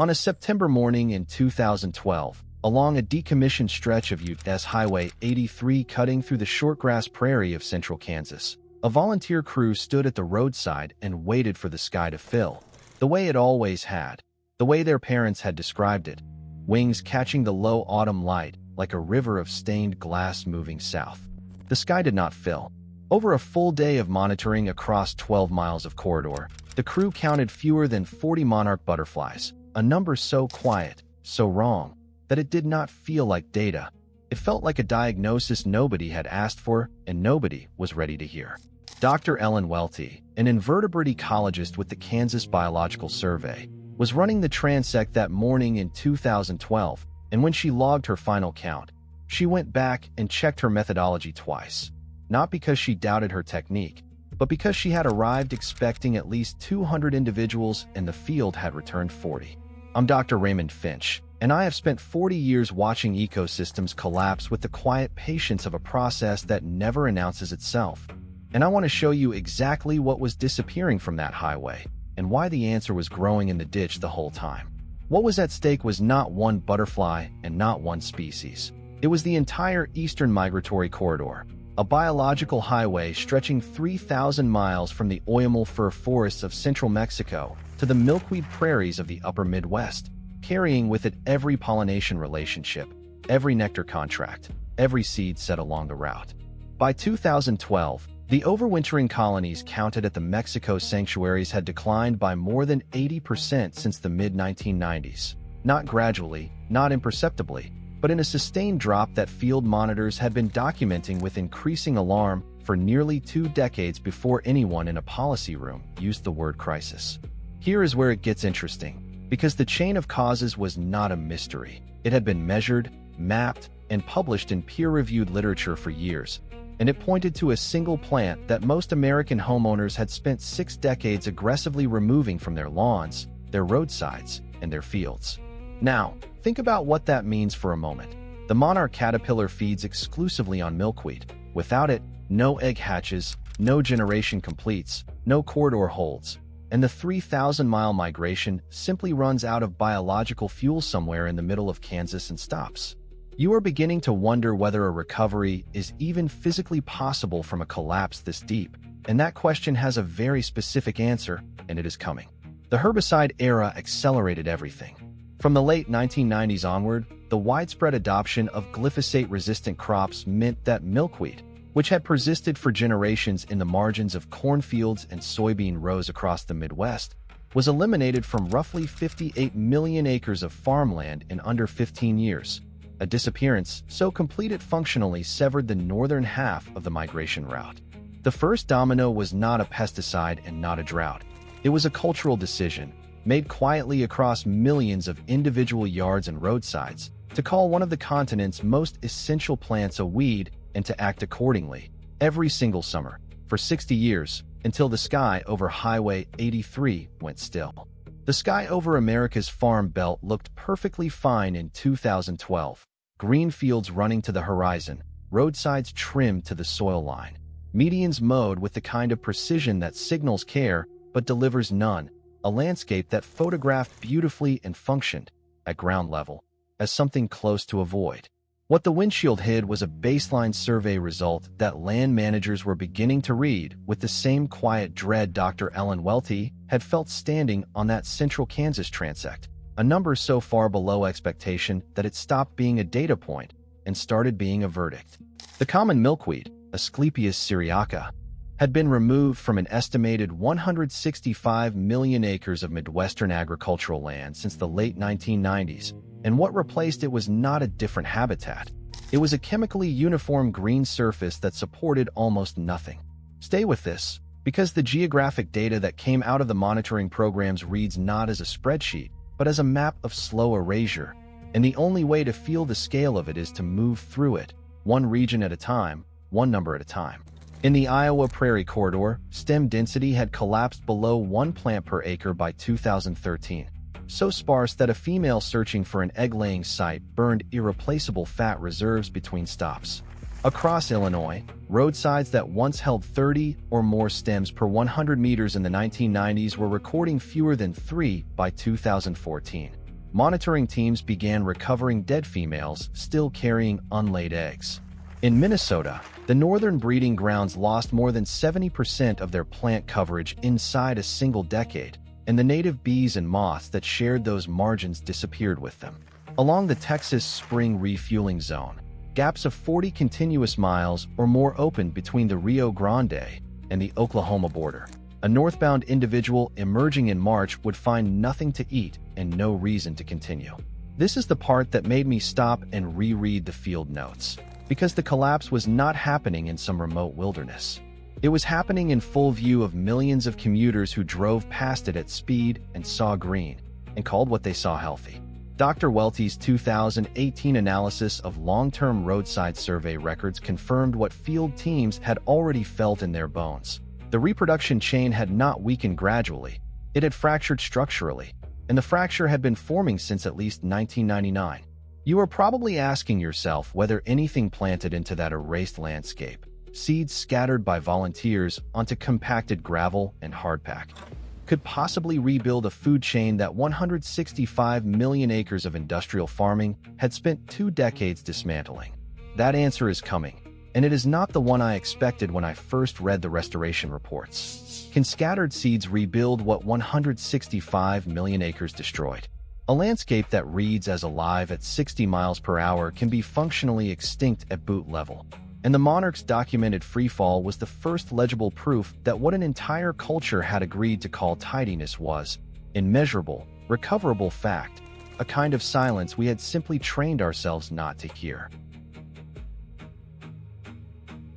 On a September morning in 2012, along a decommissioned stretch of U.S. Highway 83 cutting through the shortgrass prairie of central Kansas, a volunteer crew stood at the roadside and waited for the sky to fill, the way it always had, the way their parents had described it, wings catching the low autumn light like a river of stained glass moving south. The sky did not fill. Over a full day of monitoring across 12 miles of corridor, the crew counted fewer than 40 monarch butterflies, a number so quiet, so wrong, that it did not feel like data. It felt like a diagnosis nobody had asked for and nobody was ready to hear. Dr. Ellen Welty, an invertebrate ecologist with the Kansas Biological Survey, was running the transect that morning in 2012, and when she logged her final count, she went back and checked her methodology twice. Not because she doubted her technique, but because she had arrived expecting at least 200 individuals and the field had returned 40. I'm Dr. Raymond Finch, and I have spent 40 years watching ecosystems collapse with the quiet patience of a process that never announces itself. And I want to show you exactly what was disappearing from that highway, and why the answer was growing in the ditch the whole time. What was at stake was not one butterfly and not one species. It was the entire eastern migratory corridor, a biological highway stretching 3,000 miles from the oyamel fir forests of central Mexico to the milkweed prairies of the upper Midwest, carrying with it every pollination relationship, every nectar contract, every seed set along the route. By 2012, the overwintering colonies counted at the Mexico sanctuaries had declined by more than 80% since the mid-1990s. Not gradually, not imperceptibly, but in a sustained drop that field monitors had been documenting with increasing alarm for nearly 2 decades before anyone in a policy room used the word crisis. Here is where it gets interesting, because the chain of causes was not a mystery. It had been measured, mapped, and published in peer-reviewed literature for years, and it pointed to a single plant that most American homeowners had spent 6 decades aggressively removing from their lawns, their roadsides, and their fields. Now, think about what that means for a moment. The monarch caterpillar feeds exclusively on milkweed. Without it, no egg hatches, no generation completes, no corridor holds, and the 3,000-mile migration simply runs out of biological fuel somewhere in the middle of Kansas and stops. You are beginning to wonder whether a recovery is even physically possible from a collapse this deep, and that question has a very specific answer, and it is coming. The herbicide era accelerated everything. From the late 1990s onward, the widespread adoption of glyphosate-resistant crops meant that milkweed, which had persisted for generations in the margins of cornfields and soybean rows across the Midwest, was eliminated from roughly 58 million acres of farmland in under 15 years, a disappearance so complete it functionally severed the northern half of the migration route. The first domino was not a pesticide and not a drought. It was a cultural decision, made quietly across millions of individual yards and roadsides, to call one of the continent's most essential plants a weed and to act accordingly, every single summer, for 60 years, until the sky over Highway 83 went still. The sky over America's farm belt looked perfectly fine in 2012. Green fields running to the horizon, roadsides trimmed to the soil line, medians mowed with the kind of precision that signals care but delivers none, a landscape that photographed beautifully and functioned, at ground level, as something close to a void. What the windshield hid was a baseline survey result that land managers were beginning to read with the same quiet dread Dr. Ellen Welty had felt standing on that central Kansas transect, a number so far below expectation that it stopped being a data point and started being a verdict. The common milkweed, Asclepias syriaca, had been removed from an estimated 165 million acres of Midwestern agricultural land since the late 1990s, and what replaced it was not a different habitat. It was a chemically uniform green surface that supported almost nothing. Stay with this, because the geographic data that came out of the monitoring programs reads not as a spreadsheet, but as a map of slow erasure, and the only way to feel the scale of it is to move through it, one region at a time, one number at a time. In the Iowa Prairie Corridor, stem density had collapsed below 1 plant per acre by 2013, so sparse that a female searching for an egg-laying site burned irreplaceable fat reserves between stops. Across Illinois, roadsides that once held 30 or more stems per 100 meters in the 1990s were recording fewer than 3 by 2014. monitoring teams began recovering dead females still carrying unlaid eggs. In Minnesota, the northern breeding grounds lost more than 70% of their plant coverage inside a single decade, and the native bees and moths that shared those margins disappeared with them. Along the Texas spring refueling zone, gaps of 40 continuous miles or more opened between the Rio Grande and the Oklahoma border. A northbound individual emerging in March would find nothing to eat and no reason to continue. This is the part that made me stop and reread the field notes, because the collapse was not happening in some remote wilderness. It was happening in full view of millions of commuters who drove past it at speed and saw green, and called what they saw healthy. Dr. Welty's 2018 analysis of long-term roadside survey records confirmed what field teams had already felt in their bones. The reproduction chain had not weakened gradually, it had fractured structurally, and the fracture had been forming since at least 1999. You are probably asking yourself whether anything planted into that erased landscape, seeds scattered by volunteers onto compacted gravel and hardpack, could possibly rebuild a food chain that 165 million acres of industrial farming had spent 2 decades dismantling. That answer is coming, and it is not the one I expected when I first read the restoration reports. Can scattered seeds rebuild what 165 million acres destroyed? A landscape that reads as alive at 60 miles per hour can be functionally extinct at boot level. And the Monarch's documented freefall was the first legible proof that what an entire culture had agreed to call tidiness was immeasurable, recoverable fact, a kind of silence we had simply trained ourselves not to hear.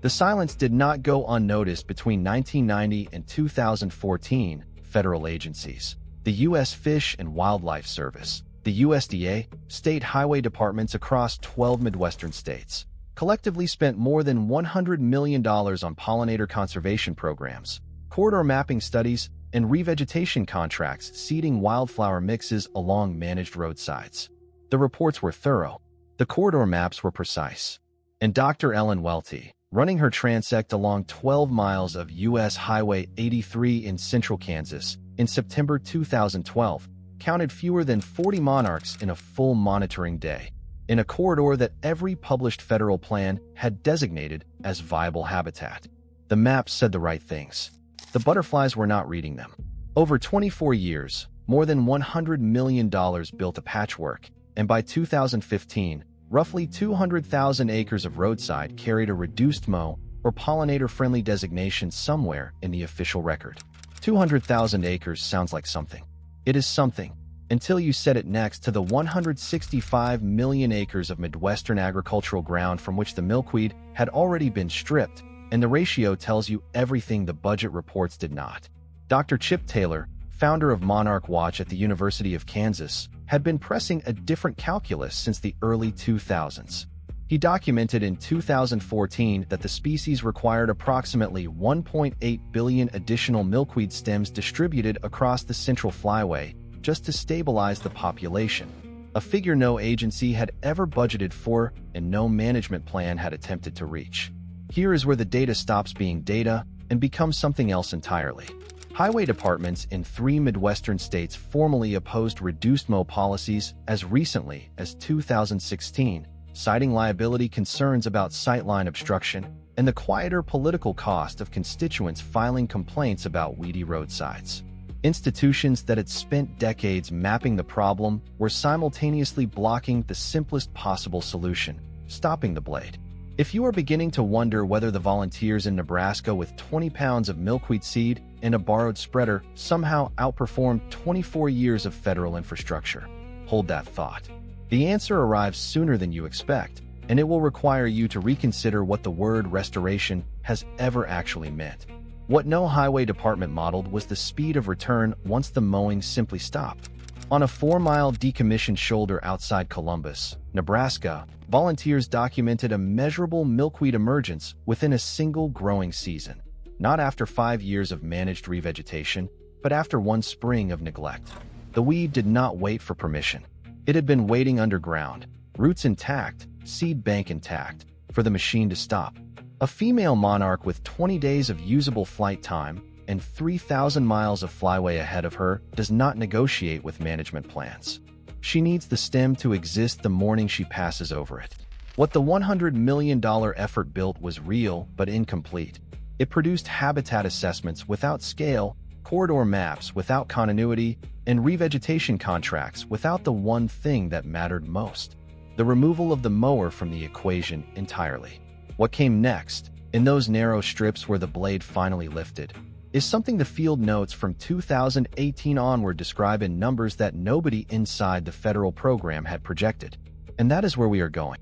The silence did not go unnoticed between 1990 and 2014. Federal agencies, the U.S. Fish and Wildlife Service, the USDA, state highway departments across 12 Midwestern states, collectively spent more than $100 million on pollinator conservation programs, corridor mapping studies, and revegetation contracts seeding wildflower mixes along managed roadsides. The reports were thorough, the corridor maps were precise, and Dr. Ellen Welty, running her transect along 12 miles of U.S. Highway 83 in central Kansas in September 2012, counted fewer than 40 monarchs in a full monitoring day, in a corridor that every published federal plan had designated as viable habitat. The maps said the right things. The butterflies were not reading them. Over 24 years, more than $100 million built a patchwork, and by 2015, roughly 200,000 acres of roadside carried a reduced mow or pollinator-friendly designation somewhere in the official record. 200,000 acres sounds like something. It is something, until you set it next to the 165 million acres of Midwestern agricultural ground from which the milkweed had already been stripped, and the ratio tells you everything the budget reports did not. Dr. Chip Taylor, founder of Monarch Watch at the University of Kansas, had been pressing a different calculus since the early 2000s. He documented in 2014 that the species required approximately 1.8 billion additional milkweed stems distributed across the Central Flyway just to stabilize the population, a figure no agency had ever budgeted for and no management plan had attempted to reach. Here is where the data stops being data and becomes something else entirely. Highway departments in 3 Midwestern states formally opposed reduced mow policies as recently as 2016, citing liability concerns about sightline obstruction and the quieter political cost of constituents filing complaints about weedy roadsides. Institutions that had spent decades mapping the problem were simultaneously blocking the simplest possible solution, stopping the blade. If you are beginning to wonder whether the volunteers in Nebraska with 20 pounds of milkweed seed and a borrowed spreader somehow outperformed 24 years of federal infrastructure, hold that thought. The answer arrives sooner than you expect, and it will require you to reconsider what the word restoration has ever actually meant. What no highway department modeled was the speed of return once the mowing simply stopped. On a 4-mile decommissioned shoulder outside Columbus, Nebraska, volunteers documented a measurable milkweed emergence within a single growing season, not after 5 years of managed revegetation, but after one spring of neglect. The weed did not wait for permission. It had been waiting underground, roots intact, seed bank intact, for the machine to stop. A female monarch with 20 days of usable flight time and 3,000 miles of flyway ahead of her does not negotiate with management plans. She needs the stem to exist the morning she passes over it. What the $100 million effort built was real but incomplete. It produced habitat assessments without scale, corridor maps without continuity, and revegetation contracts without the one thing that mattered most: the removal of the mower from the equation entirely. What came next, in those narrow strips where the blade finally lifted, is something the field notes from 2018 onward describe in numbers that nobody inside the federal program had projected. And that is where we are going.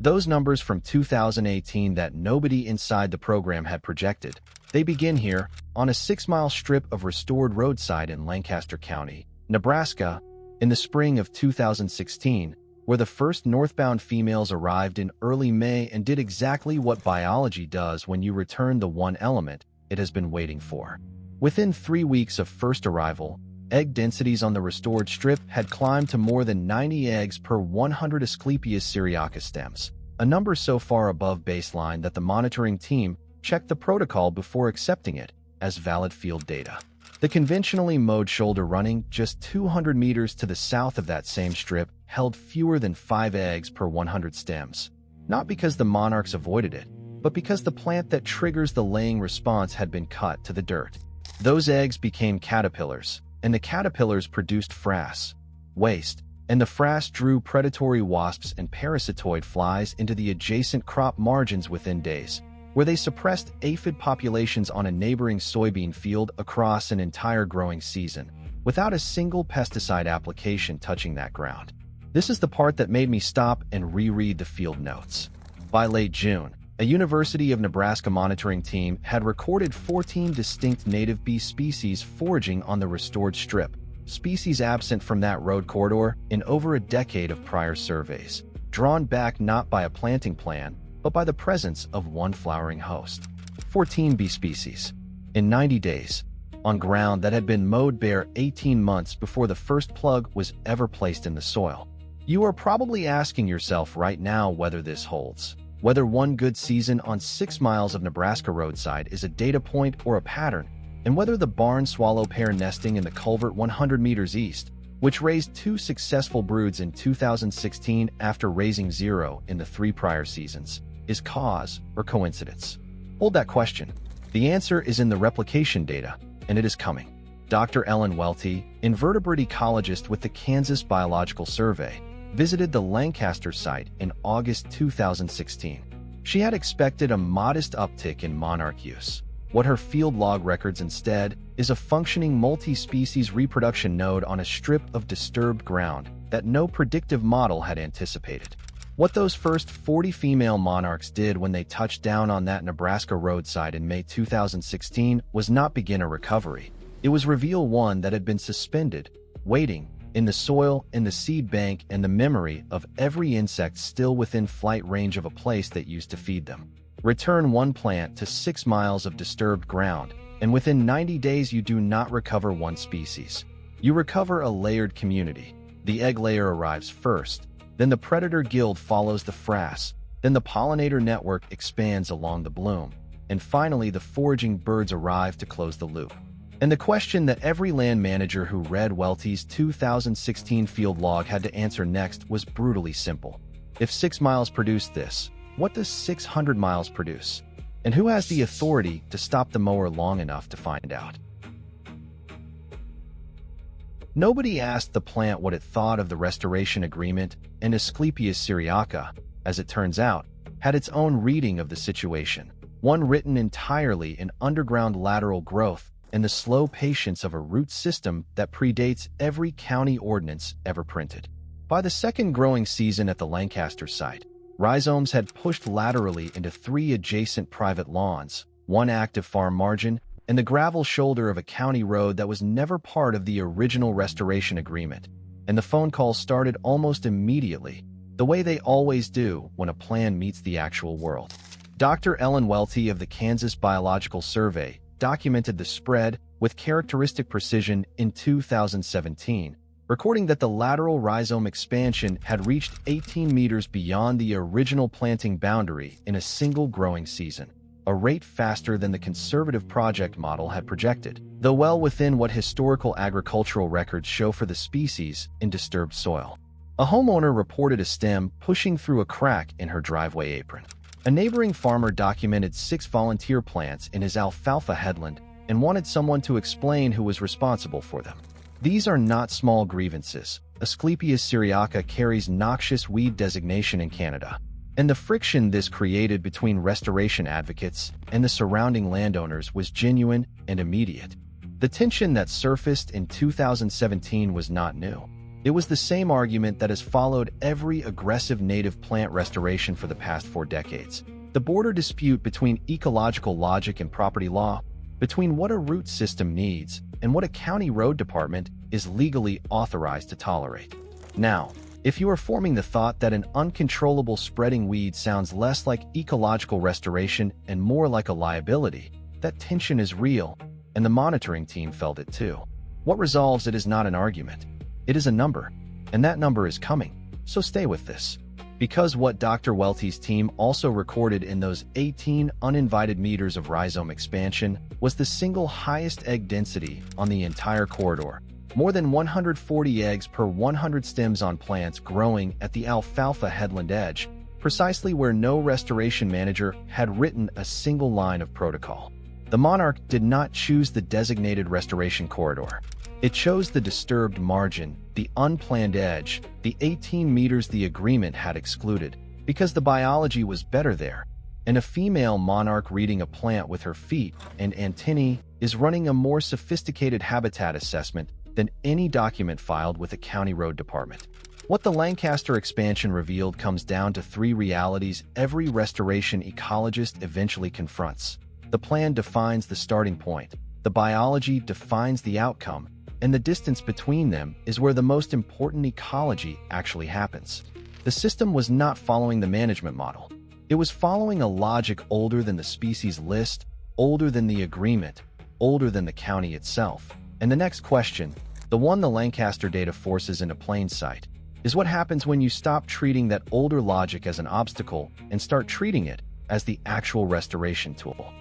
Those numbers from 2018 that nobody inside the program had projected, they begin here, on a 6-mile strip of restored roadside in Lancaster County, Nebraska, in the spring of 2016, where the first northbound females arrived in early May and did exactly what biology does when you return the one element it has been waiting for. Within 3 weeks of first arrival, egg densities on the restored strip had climbed to more than 90 eggs per 100 Asclepias syriaca stems, a number so far above baseline that the monitoring team checked the protocol before accepting it as valid field data. The conventionally mowed shoulder running just 200 meters to the south of that same strip held fewer than 5 eggs per 100 stems, not because the monarchs avoided it, but because the plant that triggers the laying response had been cut to the dirt. Those eggs became caterpillars, and the caterpillars produced frass, waste, and the frass drew predatory wasps and parasitoid flies into the adjacent crop margins within days, where they suppressed aphid populations on a neighboring soybean field across an entire growing season, without a single pesticide application touching that ground. This is the part that made me stop and reread the field notes. By late June, a University of Nebraska monitoring team had recorded 14 distinct native bee species foraging on the restored strip, species absent from that road corridor in over a decade of prior surveys, drawn back not by a planting plan, but by the presence of one flowering host. 14 bee species. In 90 days, on ground that had been mowed bare 18 months before the first plug was ever placed in the soil. You are probably asking yourself right now whether this holds, whether one good season on 6 miles of Nebraska roadside is a data point or a pattern, and whether the barn swallow pair nesting in the culvert 100 meters east, which raised 2 successful broods in 2016 after raising 0 in the 3 prior seasons, is cause or coincidence? Hold that question. The answer is in the replication data, and it is coming. Dr. Ellen Welty, invertebrate ecologist with the Kansas Biological Survey, visited the Lancaster site in August 2016. She had expected a modest uptick in monarch use. What her field log records instead is a functioning multi-species reproduction node on a strip of disturbed ground that no predictive model had anticipated. What those first 40 female monarchs did when they touched down on that Nebraska roadside in May 2016 was not begin a recovery. It was reveal one that had been suspended, waiting, in the soil, in the seed bank, and the memory of every insect still within flight range of a place that used to feed them. Return one plant to 6 miles of disturbed ground, and within 90 days you do not recover one species. You recover a layered community. The egg layer arrives first, then the predator guild follows the frass, then the pollinator network expands along the bloom, and finally the foraging birds arrive to close the loop. And the question that every land manager who read Welty's 2016 field log had to answer next was brutally simple. If 6 miles produce this, what does 600 miles produce? And who has the authority to stop the mower long enough to find out? Nobody asked the plant what it thought of the restoration agreement, and Asclepias syriaca, as it turns out, had its own reading of the situation, one written entirely in underground lateral growth and the slow patience of a root system that predates every county ordinance ever printed. By the second growing season at the Lancaster site, rhizomes had pushed laterally into 3 adjacent private lawns, 1 active farm margin, and the gravel shoulder of a county road that was never part of the original restoration agreement. And the phone calls started almost immediately, the way they always do when a plan meets the actual world. Dr. Ellen Welty of the Kansas Biological Survey documented the spread with characteristic precision in 2017, recording that the lateral rhizome expansion had reached 18 meters beyond the original planting boundary in a single growing season. a rate faster than the conservative project model had projected, though well within what historical agricultural records show for the species in disturbed soil. A homeowner reported a stem pushing through a crack in her driveway apron. A neighboring farmer documented 6 volunteer plants in his alfalfa headland and wanted someone to explain who was responsible for them. These are not small grievances. Asclepias syriaca carries noxious weed designation in Canada, and the friction this created between restoration advocates and the surrounding landowners was genuine and immediate. The tension that surfaced in 2017 was not new. It was the same argument that has followed every aggressive native plant restoration for the past 4 decades. The border dispute between ecological logic and property law, between what a root system needs and what a county road department is legally authorized to tolerate. Now, if you are forming the thought that an uncontrollable spreading weed sounds less like ecological restoration and more like a liability, that tension is real, and the monitoring team felt it too. What resolves it is not an argument. It is a number, and that number is coming, so stay with this. Because what Dr. Welty's team also recorded in those 18 uninvited meters of rhizome expansion was the single highest egg density on the entire corridor, more than 140 eggs per 100 stems on plants growing at the alfalfa headland edge, precisely where no restoration manager had written a single line of protocol. The Monarch did not choose the designated restoration corridor. It chose the disturbed margin, the unplanned edge, the 18 meters the agreement had excluded, because the biology was better there, and a female monarch reading a plant with her feet and antennae is running a more sophisticated habitat assessment than any document filed with a county road department. What the Lancaster expansion revealed comes down to 3 realities every restoration ecologist eventually confronts. The plan defines the starting point, the biology defines the outcome, and the distance between them is where the most important ecology actually happens. The system was not following the management model. It was following a logic older than the species list, older than the agreement, older than the county itself. And the next question, the one the Lancaster data forces into plain sight, is what happens when you stop treating that older logic as an obstacle and start treating it as the actual restoration tool.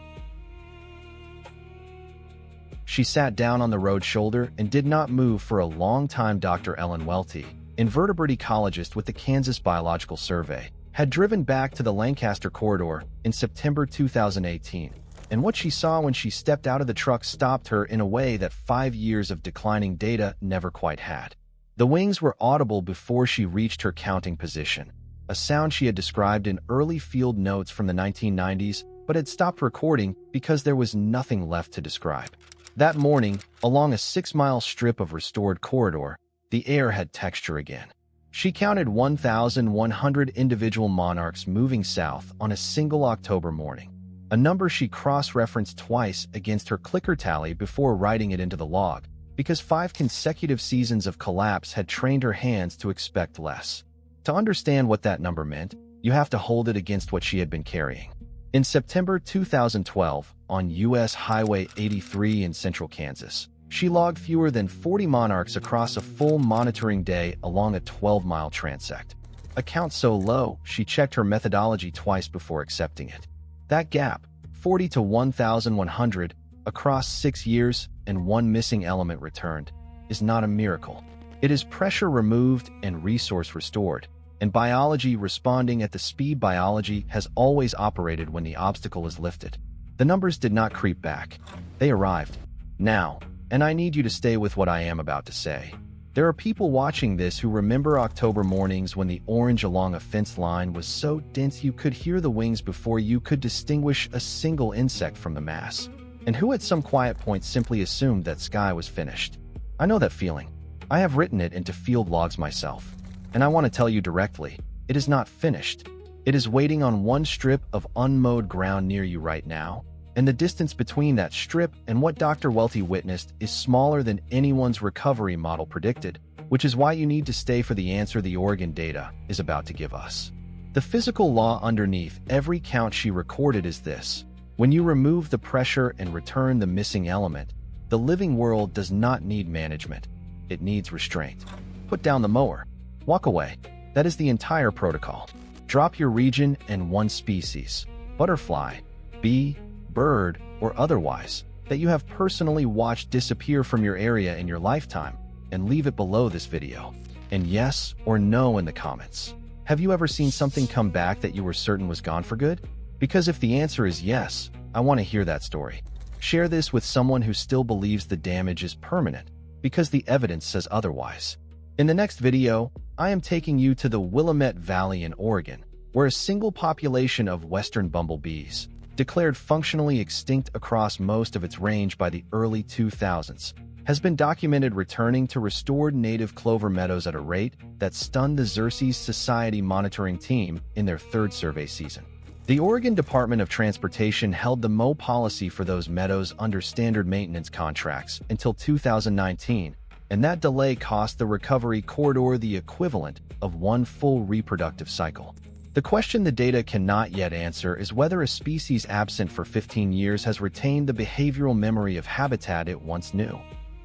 She sat down on the road shoulder and did not move for a long time. Dr. Ellen Welty, invertebrate ecologist with the Kansas Biological Survey, had driven back to the Lancaster corridor in September 2018, and what she saw when she stepped out of the truck stopped her in a way that 5 years of declining data never quite had. The wings were audible before she reached her counting position, a sound she had described in early field notes from the 1990s, but had stopped recording because there was nothing left to describe. That morning, along a 6-mile strip of restored corridor, the air had texture again. She counted 1,100 individual monarchs moving south on a single October morning, a number she cross-referenced twice against her clicker tally before writing it into the log, because 5 consecutive seasons of collapse had trained her hands to expect less. To understand what that number meant, you have to hold it against what she had been carrying. In September 2012, on U.S. Highway 83 in central Kansas, she logged fewer than 40 monarchs across a full monitoring day along a 12-mile transect. A count so low, she checked her methodology twice before accepting it. That gap, 40 to 1,100, across 6 years and 1 missing element returned, is not a miracle. It is pressure removed and resource restored, and biology responding at the speed biology has always operated when the obstacle is lifted. The numbers did not creep back. They arrived. Now, and I need you to stay with what I am about to say. There are people watching this who remember October mornings when the orange along a fence line was so dense you could hear the wings before you could distinguish a single insect from the mass, and who at some quiet point simply assumed that sky was finished. I know that feeling. I have written it into field logs myself. And I want to tell you directly, it is not finished. It is waiting on one strip of unmowed ground near you right now, and the distance between that strip and what Dr. Welty witnessed is smaller than anyone's recovery model predicted, which is why you need to stay for the answer the Oregon data is about to give us. The physical law underneath every count she recorded is this: when you remove the pressure and return the missing element, the living world does not need management. It needs restraint. Put down the mower. Walk away. That is the entire protocol. Drop your region and one species. Butterfly. bee, bird, or otherwise, that you have personally watched disappear from your area in your lifetime, and leave it below this video. And yes or no in the comments. Have you ever seen something come back that you were certain was gone for good? Because if the answer is yes, I want to hear that story. Share this with someone who still believes the damage is permanent, because the evidence says otherwise. In the next video, I am taking you to the Willamette Valley in Oregon, where a single population of western bumblebees, declared functionally extinct across most of its range by the early 2000s, has been documented returning to restored native clover meadows at a rate that stunned the Xerces Society monitoring team in their third survey season. The Oregon Department of Transportation held the mow policy for those meadows under standard maintenance contracts until 2019, and that delay cost the recovery corridor the equivalent of one full reproductive cycle. The question the data cannot yet answer is whether a species absent for 15 years has retained the behavioral memory of habitat it once knew,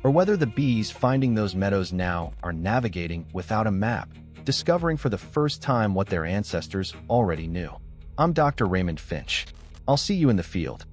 or whether the bees finding those meadows now are navigating without a map, discovering for the first time what their ancestors already knew. I'm Dr. Raymond Finch. I'll see you in the field.